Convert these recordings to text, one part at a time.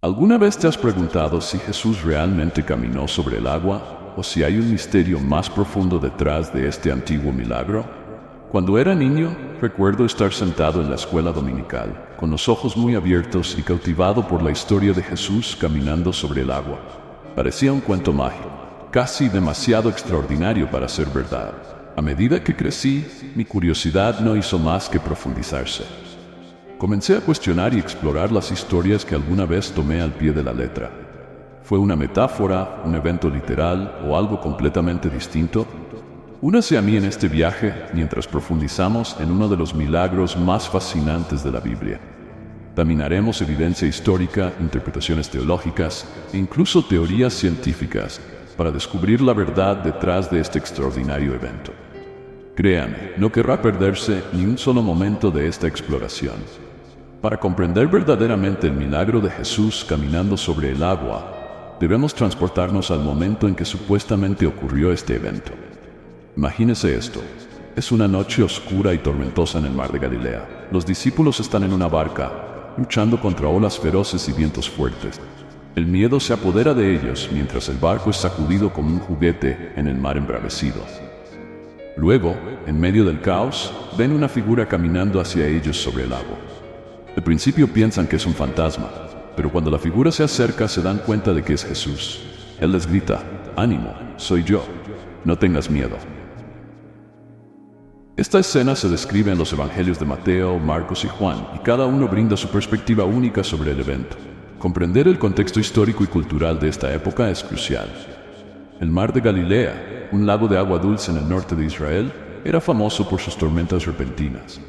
¿Alguna vez te has preguntado si Jesús realmente caminó sobre el agua o si hay un misterio más profundo detrás de este antiguo milagro? Cuando era niño, recuerdo estar sentado en la escuela dominical, con los ojos muy abiertos y cautivado por la historia de Jesús caminando sobre el agua. Parecía un cuento mágico, casi demasiado extraordinario para ser verdad. A medida que crecí, mi curiosidad no hizo más que profundizarse. Comencé a cuestionar y explorar las historias que alguna vez tomé al pie de la letra. ¿Fue una metáfora, un evento literal o algo completamente distinto? Únase a mí en este viaje mientras profundizamos en uno de los milagros más fascinantes de la Biblia. Examinaremos evidencia histórica, interpretaciones teológicas e incluso teorías científicas para descubrir la verdad detrás de este extraordinario evento. Créame, no querrá perderse ni un solo momento de esta exploración. Para comprender verdaderamente el milagro de Jesús caminando sobre el agua, debemos transportarnos al momento en que supuestamente ocurrió este evento. Imagínese esto. Es una noche oscura y tormentosa en el mar de Galilea. Los discípulos están en una barca, luchando contra olas feroces y vientos fuertes. El miedo se apodera de ellos mientras el barco es sacudido como un juguete en el mar embravecido. Luego, en medio del caos, ven una figura caminando hacia ellos sobre el agua. Al principio piensan que es un fantasma, pero cuando la figura se acerca se dan cuenta de que es Jesús. Él les grita: «Ánimo, soy yo, no tengas miedo». Esta escena se describe en los evangelios de Mateo, Marcos y Juan, y cada uno brinda su perspectiva única sobre el evento. Comprender el contexto histórico y cultural de esta época es crucial. El mar de Galilea, un lago de agua dulce en el norte de Israel, era famoso por sus tormentas repentinas.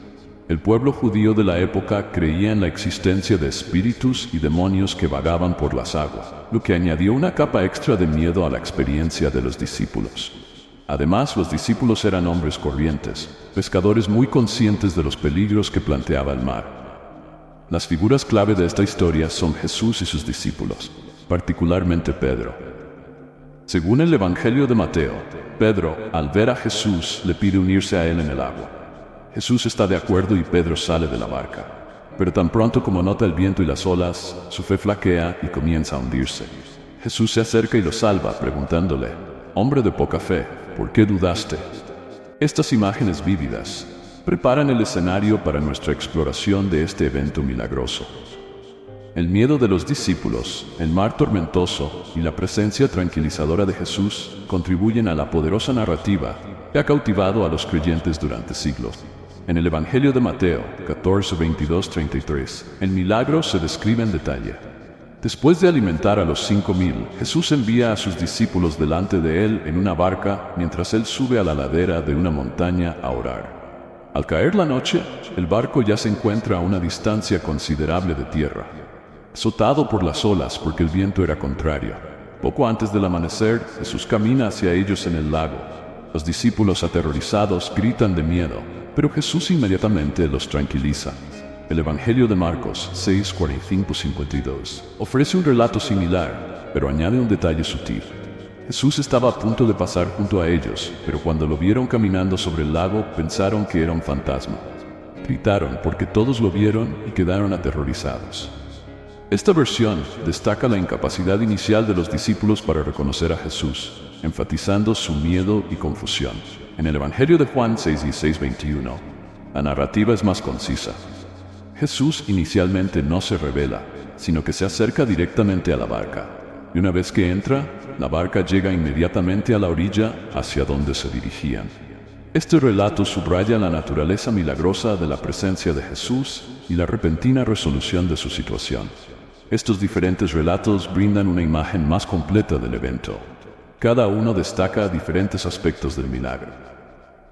El pueblo judío de la época creía en la existencia de espíritus y demonios que vagaban por las aguas, lo que añadió una capa extra de miedo a la experiencia de los discípulos. Además, los discípulos eran hombres corrientes, pescadores muy conscientes de los peligros que planteaba el mar. Las figuras clave de esta historia son Jesús y sus discípulos, particularmente Pedro. Según el Evangelio de Mateo, Pedro, al ver a Jesús, le pide unirse a él en el agua. Jesús está de acuerdo y Pedro sale de la barca. Pero tan pronto como nota el viento y las olas, su fe flaquea y comienza a hundirse. Jesús se acerca y lo salva, preguntándole: «Hombre de poca fe, ¿por qué dudaste?». Estas imágenes vívidas preparan el escenario para nuestra exploración de este evento milagroso. El miedo de los discípulos, el mar tormentoso y la presencia tranquilizadora de Jesús contribuyen a la poderosa narrativa que ha cautivado a los creyentes durante siglos. En el Evangelio de Mateo 14, 22, 33, el milagro se describe en detalle. Después de alimentar a los 5,000, Jesús envía a sus discípulos delante de él en una barca mientras él sube a la ladera de una montaña a orar. Al caer la noche, el barco ya se encuentra a una distancia considerable de tierra, azotado por las olas porque el viento era contrario. Poco antes del amanecer, Jesús camina hacia ellos en el lago. Los discípulos aterrorizados gritan de miedo, pero Jesús inmediatamente los tranquiliza. El Evangelio de Marcos 6, 45, 52 ofrece un relato similar, pero añade un detalle sutil. Jesús estaba a punto de pasar junto a ellos, pero cuando lo vieron caminando sobre el lago, pensaron que era un fantasma. Gritaron porque todos lo vieron y quedaron aterrorizados. Esta versión destaca la incapacidad inicial de los discípulos para reconocer a Jesús, enfatizando su miedo y confusión. En el Evangelio de Juan 6, 16, 21, la narrativa es más concisa. Jesús inicialmente no se revela, sino que se acerca directamente a la barca. Y una vez que entra, la barca llega inmediatamente a la orilla hacia donde se dirigían. Este relato subraya la naturaleza milagrosa de la presencia de Jesús y la repentina resolución de su situación. Estos diferentes relatos brindan una imagen más completa del evento. Cada uno destaca diferentes aspectos del milagro.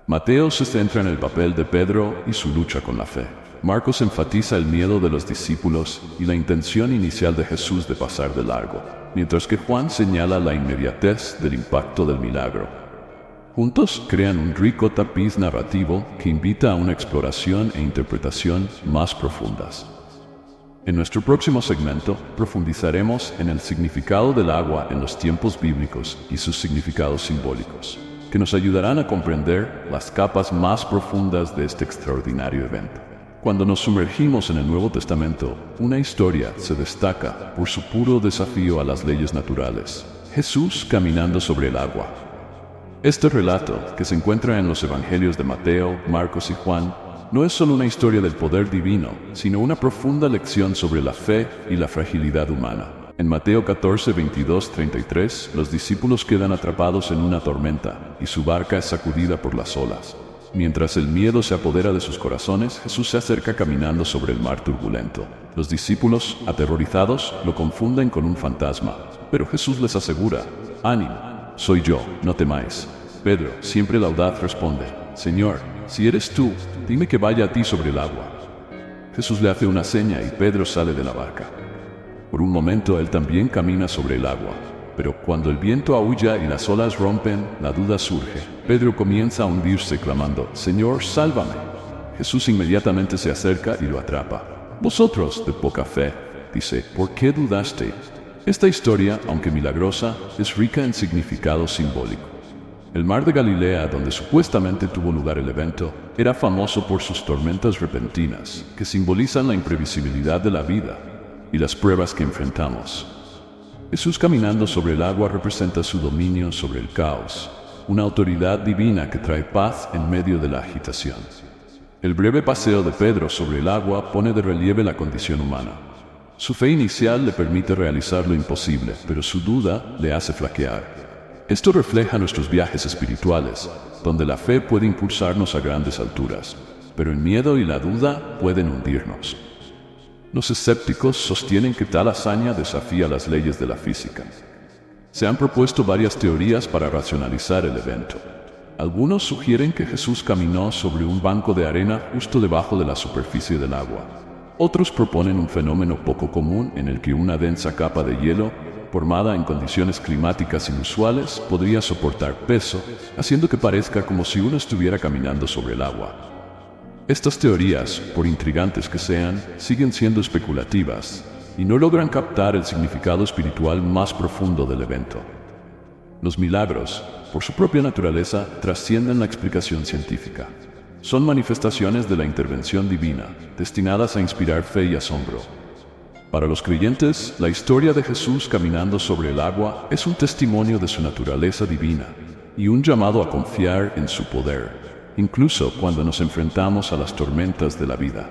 Mateo se centra en el papel de Pedro y su lucha con la fe. Marcos enfatiza el miedo de los discípulos y la intención inicial de Jesús de pasar de largo, mientras que Juan señala la inmediatez del impacto del milagro. Juntos crean un rico tapiz narrativo que invita a una exploración e interpretación más profundas. En nuestro próximo segmento profundizaremos en el significado del agua en los tiempos bíblicos y sus significados simbólicos, que nos ayudarán a comprender las capas más profundas de este extraordinario evento. Cuando nos sumergimos en el Nuevo Testamento, una historia se destaca por su puro desafío a las leyes naturales. Jesús caminando sobre el agua. Este relato, que se encuentra en los Evangelios de Mateo, Marcos y Juan, no es solo una historia del poder divino, sino una profunda lección sobre la fe y la fragilidad humana. En Mateo 14, 22, 33, los discípulos quedan atrapados en una tormenta y su barca es sacudida por las olas. Mientras el miedo se apodera de sus corazones, Jesús se acerca caminando sobre el mar turbulento. Los discípulos, aterrorizados, lo confunden con un fantasma, pero Jesús les asegura: «Ánimo, soy yo, no temáis». Pedro, siempre audaz, responde: «Señor, si eres tú, dime que vaya a ti sobre el agua». Jesús le hace una seña y Pedro sale de la barca. Por un momento él también camina sobre el agua, pero cuando el viento aúlla y las olas rompen, la duda surge. Pedro comienza a hundirse clamando: «Señor, sálvame». Jesús inmediatamente se acerca y lo atrapa. «Vosotros de poca fe», dice, «¿por qué dudaste?». Esta historia, aunque milagrosa, es rica en significado simbólico. El mar de Galilea, donde supuestamente tuvo lugar el evento, era famoso por sus tormentas repentinas, que simbolizan la imprevisibilidad de la vida y las pruebas que enfrentamos. Jesús caminando sobre el agua representa su dominio sobre el caos, una autoridad divina que trae paz en medio de la agitación. El breve paseo de Pedro sobre el agua pone de relieve la condición humana. Su fe inicial le permite realizar lo imposible, pero su duda le hace flaquear. Esto refleja nuestros viajes espirituales, donde la fe puede impulsarnos a grandes alturas, pero el miedo y la duda pueden hundirnos. Los escépticos sostienen que tal hazaña desafía las leyes de la física. Se han propuesto varias teorías para racionalizar el evento. Algunos sugieren que Jesús caminó sobre un banco de arena justo debajo de la superficie del agua. Otros proponen un fenómeno poco común en el que una densa capa de hielo, formada en condiciones climáticas inusuales, podría soportar peso, haciendo que parezca como si uno estuviera caminando sobre el agua. Estas teorías, por intrigantes que sean, siguen siendo especulativas y no logran captar el significado espiritual más profundo del evento. Los milagros, por su propia naturaleza, trascienden la explicación científica. Son manifestaciones de la intervención divina, destinadas a inspirar fe y asombro. Para los creyentes, la historia de Jesús caminando sobre el agua es un testimonio de su naturaleza divina y un llamado a confiar en su poder, incluso cuando nos enfrentamos a las tormentas de la vida.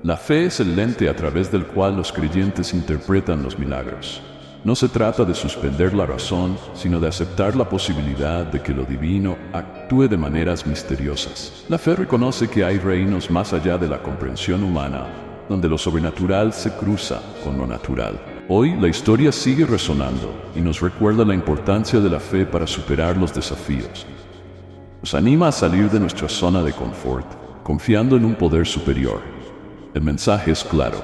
La fe es el lente a través del cual los creyentes interpretan los milagros. No se trata de suspender la razón, sino de aceptar la posibilidad de que lo divino actúe de maneras misteriosas. La fe reconoce que hay reinos más allá de la comprensión humana, donde lo sobrenatural se cruza con lo natural. Hoy la historia sigue resonando y nos recuerda la importancia de la fe para superar los desafíos. Nos anima a salir de nuestra zona de confort, confiando en un poder superior. El mensaje es claro: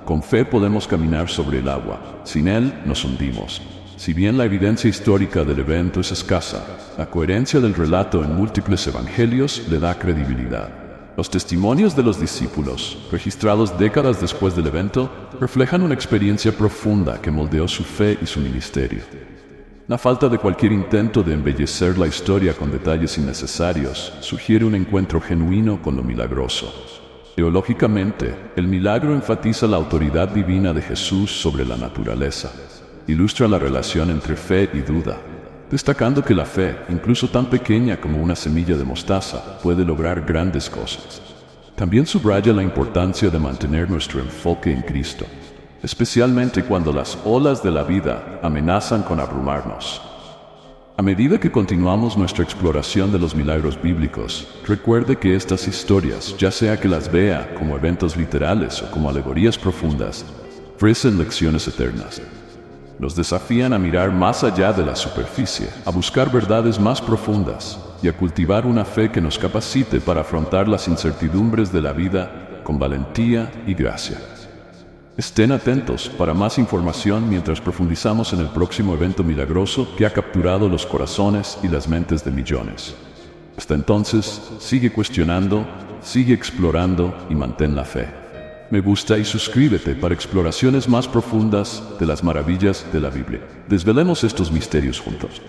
con fe podemos caminar sobre el agua, sin él nos hundimos. Si bien la evidencia histórica del evento es escasa, la coherencia del relato en múltiples evangelios le da credibilidad. Los testimonios de los discípulos, registrados décadas después del evento, reflejan una experiencia profunda que moldeó su fe y su ministerio. La falta de cualquier intento de embellecer la historia con detalles innecesarios sugiere un encuentro genuino con lo milagroso. Teológicamente, el milagro enfatiza la autoridad divina de Jesús sobre la naturaleza. Ilustra la relación entre fe y duda, destacando que la fe, incluso tan pequeña como una semilla de mostaza, puede lograr grandes cosas. También subraya la importancia de mantener nuestro enfoque en Cristo, especialmente cuando las olas de la vida amenazan con abrumarnos. A medida que continuamos nuestra exploración de los milagros bíblicos, recuerde que estas historias, ya sea que las vea como eventos literales o como alegorías profundas, ofrecen lecciones eternas. Nos desafían a mirar más allá de la superficie, a buscar verdades más profundas y a cultivar una fe que nos capacite para afrontar las incertidumbres de la vida con valentía y gracia. Estén atentos para más información mientras profundizamos en el próximo evento milagroso que ha capturado los corazones y las mentes de millones. Hasta entonces, sigue cuestionando, sigue explorando y mantén la fe. Me gusta y suscríbete para exploraciones más profundas de las maravillas de la Biblia. Desvelemos estos misterios juntos.